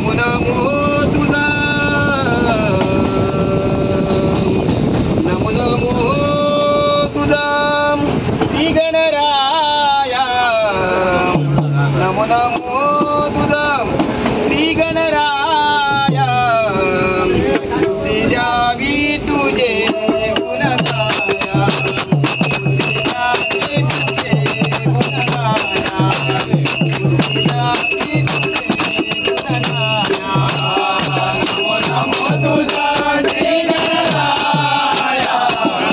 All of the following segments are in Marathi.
नमो नमो तुझा नमो नमो तुझा श्री गणराया नमो नमो तुझा श्री गणराया बुद्धी द्यावी तुझे गुणगाया बुद्धी द्यावी तुझे गुणगाया बुद्धी द्यावी तुझे गुणगाया नमो नमो तुझा श्री गणराया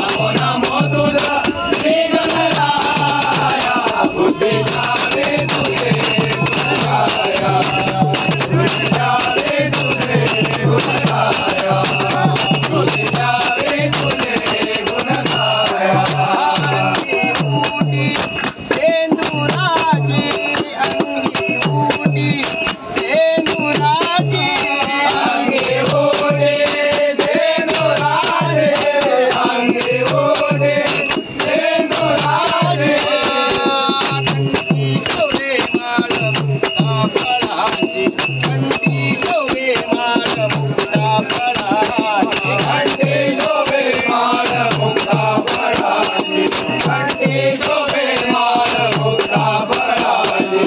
नमो नमो तुझा श्री गणराया बुद्धी द्यावी तुझे गुणगाया बुद्धी द्यावी तुझे गुणगाया बुद्धी द्यावी तुझे गुणगाया अंगी तेंदुराची अंगी उडी तेंदुराची अंगी उडी तेंदुराची अंगी उडी तेंदुराची कंठी शोभे माळ मुक्ता फळाची कंठी शोभे माळ मुक्ता फळाची कंठी शोभे माळ मुक्ता फळाची कंठी शोभे माळ मुक्ता फळाची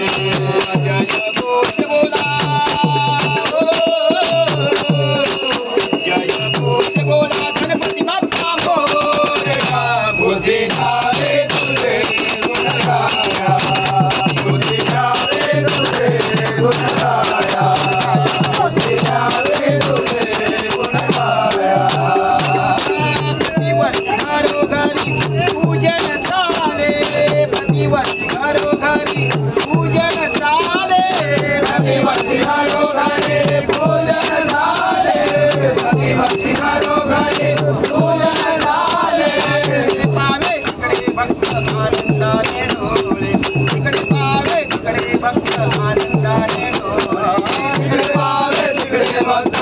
जय घोष बोला जय घोष बोला गणपती बाप्पा मोरया बुद्धी द्यावे तुझे गुणगाया बुद्धी द्यावे तुझे गुणगाया बुद्धी द्यावे तुझे गुणगाया प्रतिवर्षी घरोघरी पूजन चाले प्रतिवर्षी घरोघरी पूजन चाले प्रतिवर्षी घरोघरी पूजन झाले प्रतिवर्षी घरोघरी पूजन झाले पावे इकडे भक्त आनंदाने डोळे इकडे पावे इकडे भक्त आनंदाने डोळे इकडे पावे तिकडे भक्त